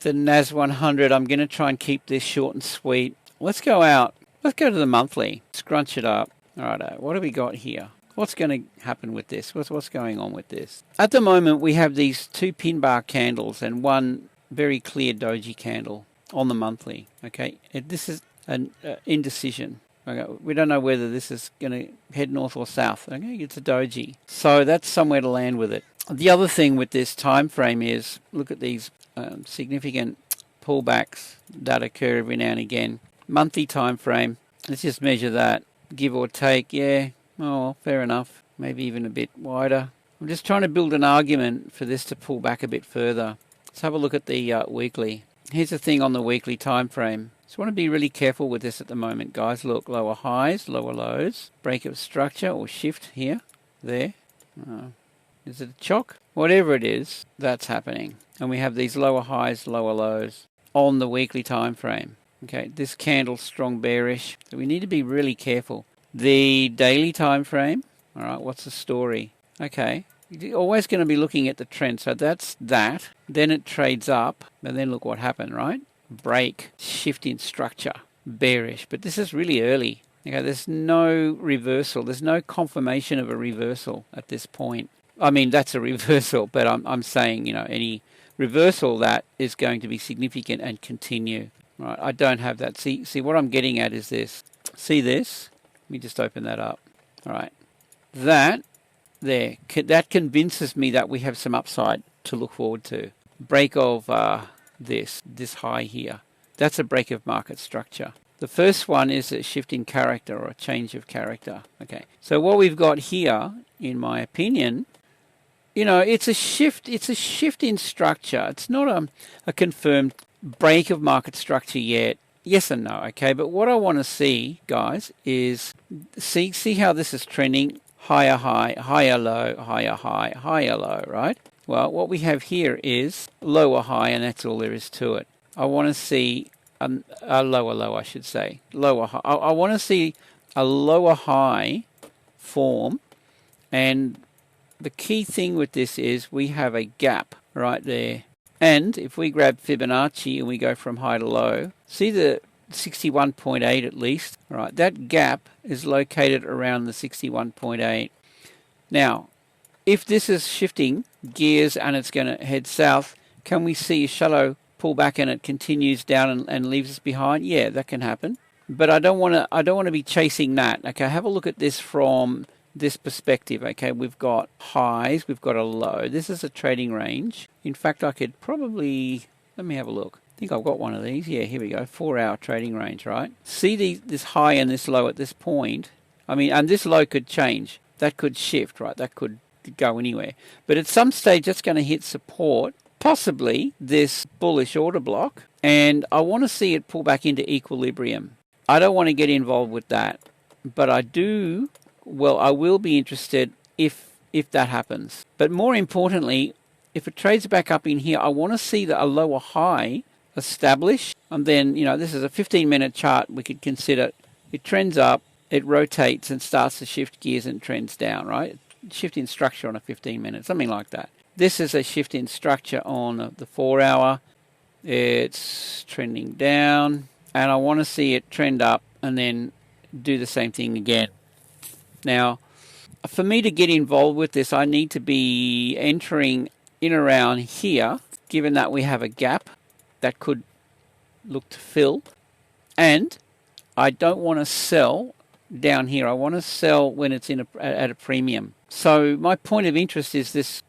the NAS100. I'm going to try and keep this short and sweet. Let's go out. Let's go to the monthly. Scrunch it up. All right, what do we got here? What's going to happen with this? What's going on with this? At the moment, we have these 2 pin bar candles and one very clear doji candle on the monthly. Okay, this is an indecision. Okay, we don't know whether this is going to head north or south. Okay, it's a doji, so that's somewhere to land with it. The other thing with this time frame is look at these significant pullbacks that occur every now and again. Monthly time frame. Let's just measure that, give or take. Yeah, oh, fair enough. Maybe even a bit wider. I'm just trying to build an argument for this to pull back a bit further. Let's have a look at the weekly. Here's the thing on the weekly time frame. Just want to be really careful with this at the moment, guys. Look, lower highs, lower lows, break of structure or shift here, there. Is it a chock? Whatever it is, that's happening. And we have these lower highs, lower lows on the weekly time frame. Okay, this candle strong bearish. So we need to be really careful. The daily time frame. All right, what's the story? Okay, you're always going to be looking at the trend. So that's that. Then it trades up, and then look what happened, right? Break, shift in structure, bearish. But this is really early. Okay, there's no reversal. There's no confirmation of a reversal at this point. I mean, that's a reversal, but I'm saying, you know, any reversal that is going to be significant and continue. Right, I don't have that. See what I'm getting at is this. See this? Let me just open that up. All right, that convinces me that we have some upside to look forward to. Break of this high here. That's a break of market structure. The first one is a shift in character or a change of character. Okay, so what we've got here, in my opinion, you know, it's a shift in structure. It's not a confirmed break of market structure yet. Yes and no, okay? But what I want to see, guys, is see how this is trending. Higher high, higher low, higher high, higher low, right? Well, what we have here is lower high, and that's all there is to it. I want to see a lower low, I should say. Lower high. I want to see a lower high form, and the key thing with this is we have a gap right there. And if we grab Fibonacci and we go from high to low, see the 61.8 at least, right? That gap is located around the 61.8. Now, if this is shifting gears and it's going to head south, can we see a shallow pullback and it continues down and leaves us behind? Yeah, that can happen. But I don't want to be chasing that. Okay, have a look at this from this perspective. Okay, we've got highs, we've got a low. This is a trading range. In fact, I could probably, let me have a look. I think I've got one of these. Yeah, here we go. 4-hour trading range, right? See this high and this low at this point. I mean, and this low could change. That could shift, right? That could go anywhere. But at some stage, that's going to hit support, possibly this bullish order block. And I want to see it pull back into equilibrium. I don't want to get involved with that. But I will be interested if that happens. But more importantly, if it trades back up in here, I want to see a lower high established. And then, you know, this is a 15-minute chart. We could consider it trends up, it rotates and starts to shift gears and trends down, right? Shift in structure on a 15-minute, something like that. This is a shift in structure on the 4-hour. It's trending down, and I want to see it trend up and then do the same thing again. Now, for me to get involved with this, I need to be entering in around here, given that we have a gap that could look to fill. And I don't want to sell down here. I want to sell when it's at a premium. So my point of interest is this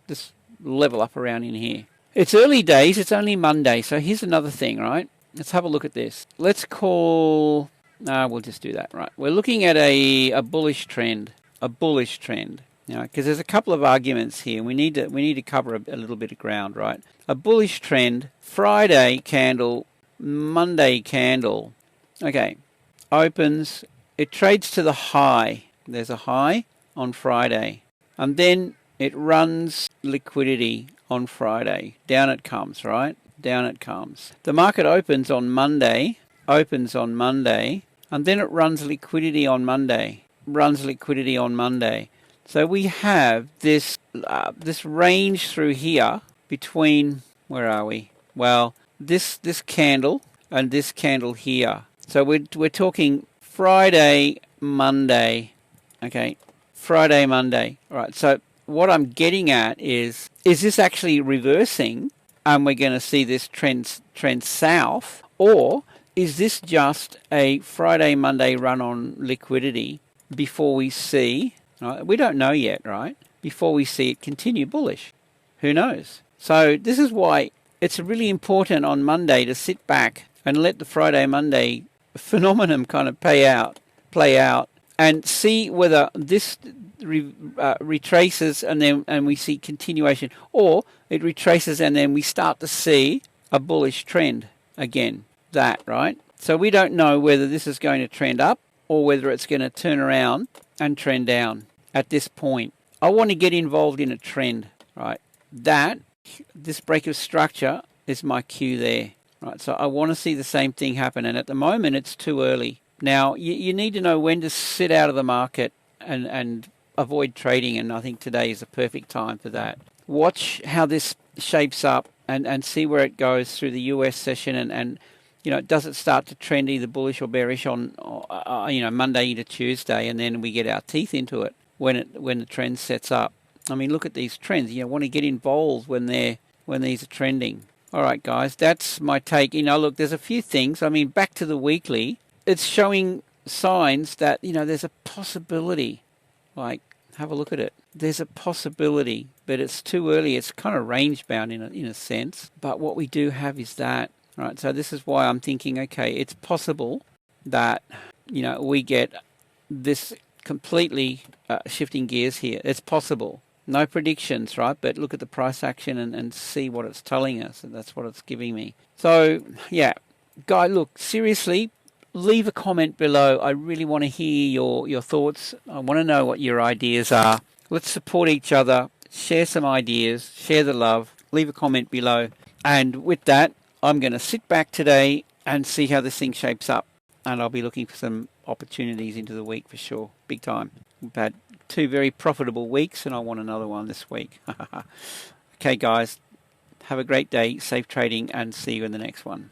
level up around in here. It's early days. It's only Monday. So here's another thing, right? Let's have a look at this. Let's call... we'll just do that, right? We're looking at a bullish trend. A bullish trend. You know, because there's a couple of arguments here. We need to cover a little bit of ground, right? A bullish trend, Friday candle, Monday candle. Okay, opens, it trades to the high. There's a high on Friday. And then it runs liquidity on Friday. Down it comes, right? Down it comes. The market opens on Monday, and then it runs liquidity on Monday. So we have this range through here between, where are we? Well, this candle and this candle here. So we're talking Friday, Monday. Okay, Friday, Monday. All right. So what I'm getting at is this actually reversing, and we're going to see this trend south, or is this just a Friday, Monday run on liquidity before we see? Right, we don't know yet, right? Before we see it continue bullish. Who knows? So this is why it's really important on Monday to sit back and let the Friday, Monday phenomenon kind of play out, and see whether this retraces and we see continuation, or it retraces and then we start to see a bullish trend again. That, right? So we don't know whether this is going to trend up or whether it's going to turn around and trend down at this point. I want to get involved in a trend, right? This break of structure is my cue there, right? So I want to see the same thing happen, and at the moment it's too early. Now you need to know when to sit out of the market and avoid trading, and I think today is the perfect time for that. Watch how this shapes up and see where it goes through the US session, and does it start to trend either bullish or bearish on Monday into Tuesday, and then we get our teeth into it when the trend sets up. I mean, look at these trends. You want to get involved when these are trending. All right, guys, that's my take. Look, there's a few things. I mean, back to the weekly, it's showing signs that there's a possibility. Like, have a look at it. There's a possibility, but it's too early. It's kind of range bound in a sense. But what we do have is that. Right, so this is why I'm thinking, okay, it's possible that we get this completely shifting gears here. It's possible. No predictions, right? But look at the price action and see what it's telling us, and that's what it's giving me. So, yeah, guy, look, seriously, leave a comment below. I really want to hear your thoughts. I want to know what your ideas are. Let's support each other. Share some ideas. Share the love. Leave a comment below. And with that, I'm going to sit back today and see how this thing shapes up. And I'll be looking for some opportunities into the week for sure. Big time. We've had 2 very profitable weeks, and I want another one this week. Okay, guys. Have a great day. Safe trading, and see you in the next one.